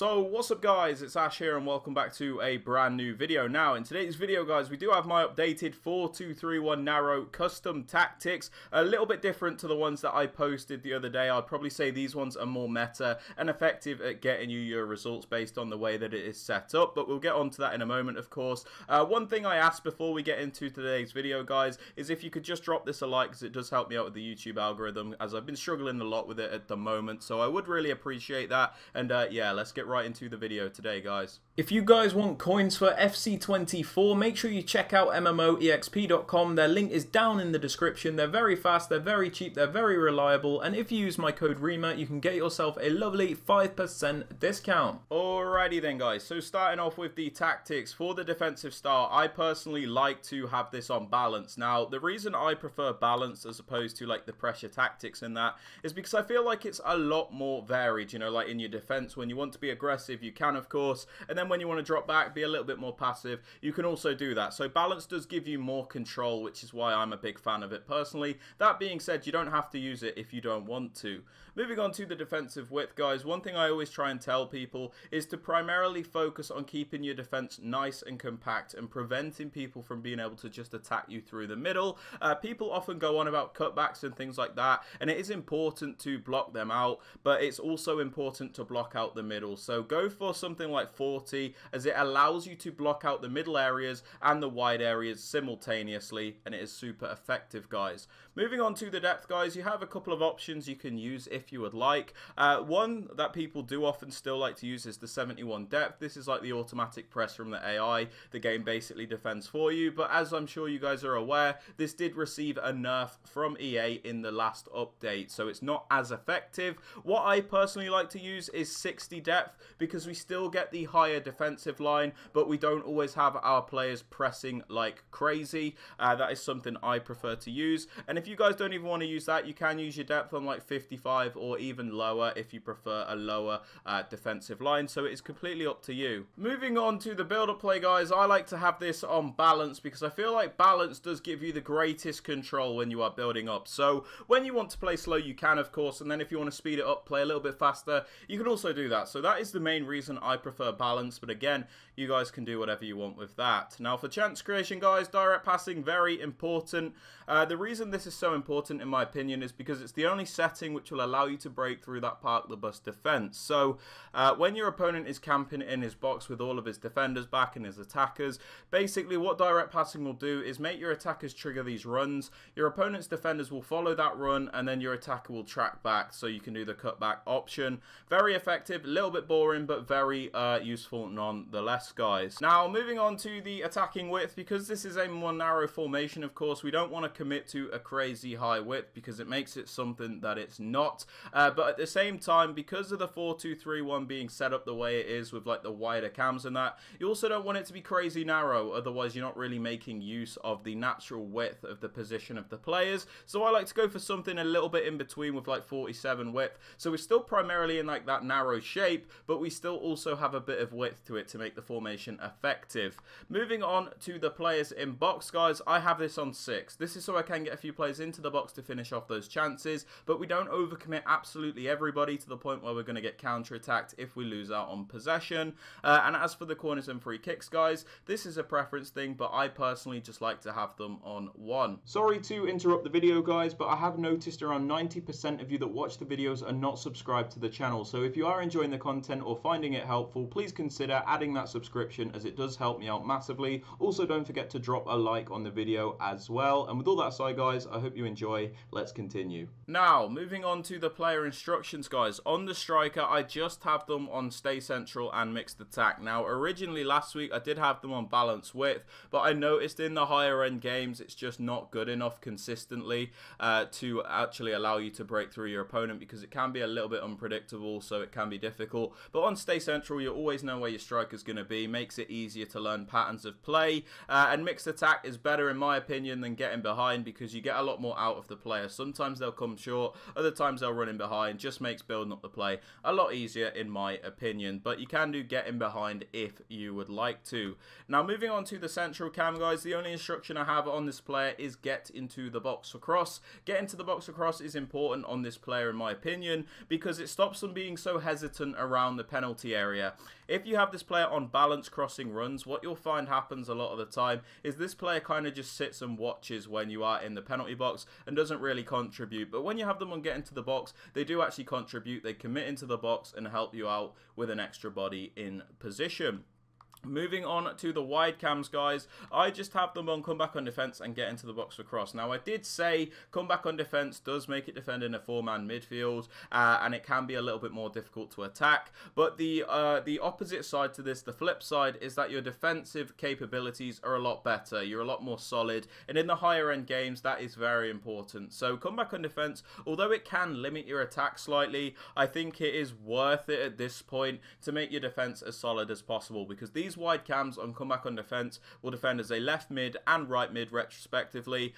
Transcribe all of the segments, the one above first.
So what's up guys, it's Ash here and welcome back to a brand new video. Now in today's video guys, we do have my updated 4-2-3-1 narrow custom tactics, a little bit different to the ones that I posted the other day. I'd probably say these ones are more meta and effective at getting you your results based on the way that it is set up, but we'll get onto that in a moment of course. One thing I asked before we get into today's video guys is if you could just drop this a like, because it does help me out with the YouTube algorithm, as I've been struggling a lot with it at the moment, so I would really appreciate that. And yeah, let's get right into the video today guys. If you guys want coins for FC24, make sure you check out MMOEXP.com. Their link is down in the description. They're very fast, they're very cheap, they're very reliable, and if you use my code Rema, you can get yourself a lovely 5% discount. Alrighty then guys, so starting off with the tactics for the defensive start, I personally like to have this on balance. Now the reason I prefer balance as opposed to like the pressure tactics and that is because I feel like it's a lot more varied, you know, like in your defense when you want to be aggressive you can of course, and then when you want to drop back, be a little bit more passive, you can also do that. So balance does give you more control, which is why I'm a big fan of it personally. That being said, you don't have to use it if you don't want to. Moving on to the defensive width guys, one thing I always try and tell people is to primarily focus on keeping your defense nice and compact and preventing people from being able to just attack you through the middle. People often go on about cutbacks and things like that, and it is important to block them out, but it's also important to block out the middle. So go for something like 40, as it allows you to block out the middle areas and the wide areas simultaneously, and it is super effective guys. Moving on to the depth guys, you have a couple of options you can use if you would like. One that people do often still like to use is the 71 depth. This is like the automatic press from the AI. The game basically defends for you, but as I'm sure you guys are aware, this did receive a nerf from EA in the last update, so it's not as effective. What I personally like to use is 60 depth, because we still get the higher defensive line, but we don't always have our players pressing like crazy. That is something I prefer to use, and if you guys don't even want to use that, you can use your depth on like 55 or even lower if you prefer a lower defensive line, so it is completely up to you. Moving on to the build-up play guys, I like to have this on balance because I feel like balance does give you the greatest control when you are building up. So when you want to play slow you can of course, and then if you want to speed it up, play a little bit faster, you can also do that. So that is the main reason I prefer balance, but again, you guys can do whatever you want with that. Now for chance creation guys, direct passing, very important. The reason this is so important in my opinion is because it's the only setting which will allow you to break through that park the bus defense. So when your opponent is camping in his box with all of his defenders back and his attackers, basically what direct passing will do is make your attackers trigger these runs, your opponent's defenders will follow that run, and then your attacker will track back, so you can do the cutback option. Very effective, a little bit boring, but very useful nonetheless guys. Now moving on to the attacking width, because this is a more narrow formation of course, we don't want to commit to a crazy high width because it makes it something that it's not, but at the same time, because of the 4-2-3-1 being set up the way it is with like the wider cams and that, you also don't want it to be crazy narrow, otherwise you're not really making use of the natural width of the position of the players. So I like to go for something a little bit in between with like 47 width, so we're still primarily in like that narrow shape, but we still also have a bit of width to it to make the formation effective. Moving on to the players in box guys, I have this on 6. This is so I can get a few players into the box to finish off those chances, but we don't overcommit absolutely everybody to the point where we're going to get counter-attacked if we lose out on possession. And as for the corners and free kicks guys, this is a preference thing, but I personally just like to have them on 1. Sorry to interrupt the video guys, but I have noticed around 90% of you that watch the videos are not subscribed to the channel, so if you are enjoying the content or finding it helpful, please consider adding that subscription, as it does help me out massively. Also don't forget to drop a like on the video as well, and with all that aside guys, I hope you enjoy. Let's continue. Now moving on to the player instructions guys, on the striker I just have them on stay central and mixed attack. Now originally last week I did have them on balance width, but I noticed in the higher end games it's just not good enough consistently to actually allow you to break through your opponent, because it can be a little bit unpredictable, so it can be difficult. But on stay central you always know where your striker's going to be, makes it easier to learn patterns of play, and mixed attack is better in my opinion than getting behind, because you get a lot more out of the player. Sometimes they'll come short, other times they'll run in behind, just makes building up the play a lot easier in my opinion, but you can do getting behind if you would like to. Now moving on to the central cam guys, the only instruction I have on this player is get into the box for cross. Get into the box for cross is important on this player in my opinion, because it stops them being so hesitant around around the penalty area. If you have this player on balance crossing runs, what you'll find happens a lot of the time is this player kind of just sits and watches when you are in the penalty box and doesn't really contribute. But when you have them on get into the box, they do actually contribute. They commit into the box and help you out with an extra body in position. Moving on to the wide cams, guys, I just have them on come back on defense and get into the box for cross. Now, I did say come back on defense does make it defend in a 4-man midfield, and it can be a little bit more difficult to attack. But the opposite side to this, the flip side, is that your defensive capabilities are a lot better. You're a lot more solid, and in the higher end games, that is very important. So come back on defense, although it can limit your attack slightly, I think it is worth it at this point to make your defense as solid as possible, because these wide cams on comeback on defense will defend as a left mid and right mid retrospectively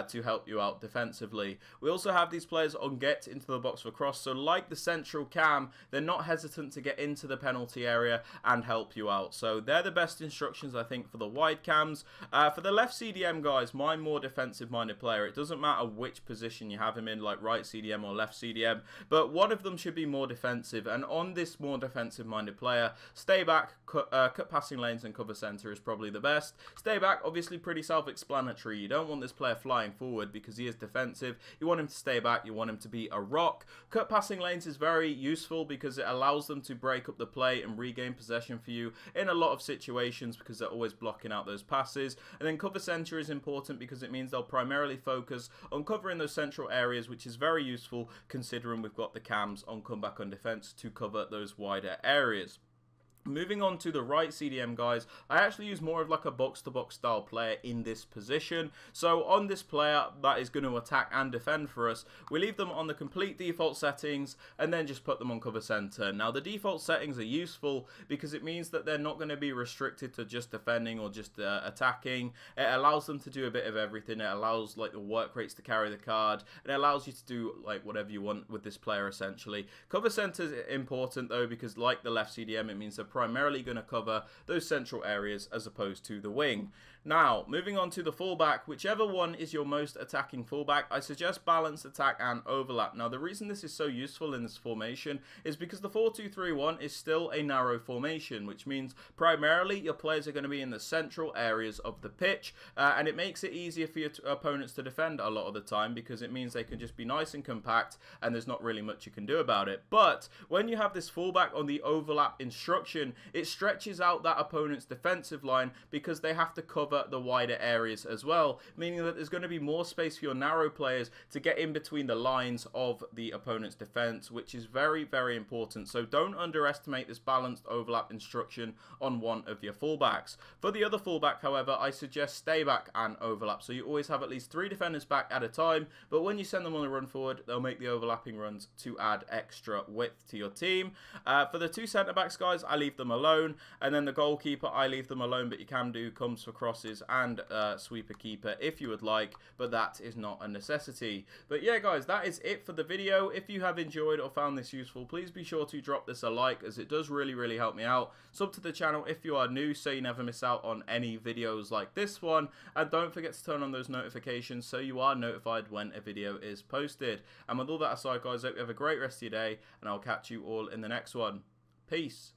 to help you out defensively. We also have these players on get into the box for cross, so like the central cam, they're not hesitant to get into the penalty area and help you out. So they're the best instructions, I think, for the wide cams. For the left CDM, guys, my more defensive minded player, it doesn't matter which position you have him in, like right CDM or left CDM, but one of them should be more defensive. And on this more defensive minded player, stay back, cut passing lanes and cover center is probably the best. Stay back, obviously pretty self-explanatory. You don't want this player flying forward because he is defensive. You want him to stay back. You want him to be a rock. Cut passing lanes is very useful because it allows them to break up the play and regain possession for you in a lot of situations because they're always blocking out those passes. And then cover center is important because it means they'll primarily focus on covering those central areas, which is very useful considering we've got the cams on comeback on defense to cover those wider areas. Moving on to the right CDM, guys, I actually use more of like a box-to-box style player in this position. So on this player that is going to attack and defend for us, we leave them on the complete default settings and then just put them on cover center. Now, the default settings are useful because it means that they're not going to be restricted to just defending or just attacking. It allows them to do a bit of everything. It allows like the work rates to carry the card, and it allows you to do like whatever you want with this player essentially. Cover center is important though because like the left CDM, it means they're primarily going to cover those central areas as opposed to the wing. Now, moving on to the fullback, whichever one is your most attacking fullback, I suggest balanced attack and overlap. Now, the reason this is so useful in this formation is because the 4-2-3-1 is still a narrow formation, which means primarily your players are going to be in the central areas of the pitch, and it makes it easier for your opponents to defend a lot of the time because it means they can just be nice and compact and there's not really much you can do about it. But when you have this fullback on the overlap instruction, it stretches out that opponent's defensive line because they have to cover the wider areas as well, meaning that there's going to be more space for your narrow players to get in between the lines of the opponent's defense, which is very, very important. So don't underestimate this balanced overlap instruction on one of your fullbacks. For the other fullback, however, I suggest stay back and overlap. So you always have at least 3 defenders back at a time, but when you send them on a run forward, they'll make the overlapping runs to add extra width to your team. For the 2 centre backs, guys, I leave them alone, and then the goalkeeper, I leave them alone, but you can do comes for crosses and sweeper keeper if you would like, but that is not a necessity. But yeah, guys, that is it for the video. If you have enjoyed or found this useful, please be sure to drop this a like, as it does really help me out. Sub to the channel if you are new so you never miss out on any videos like this one, and don't forget to turn on those notifications so you are notified when a video is posted. And with all that aside, guys, I hope you have a great rest of your day, and I'll catch you all in the next one. Peace.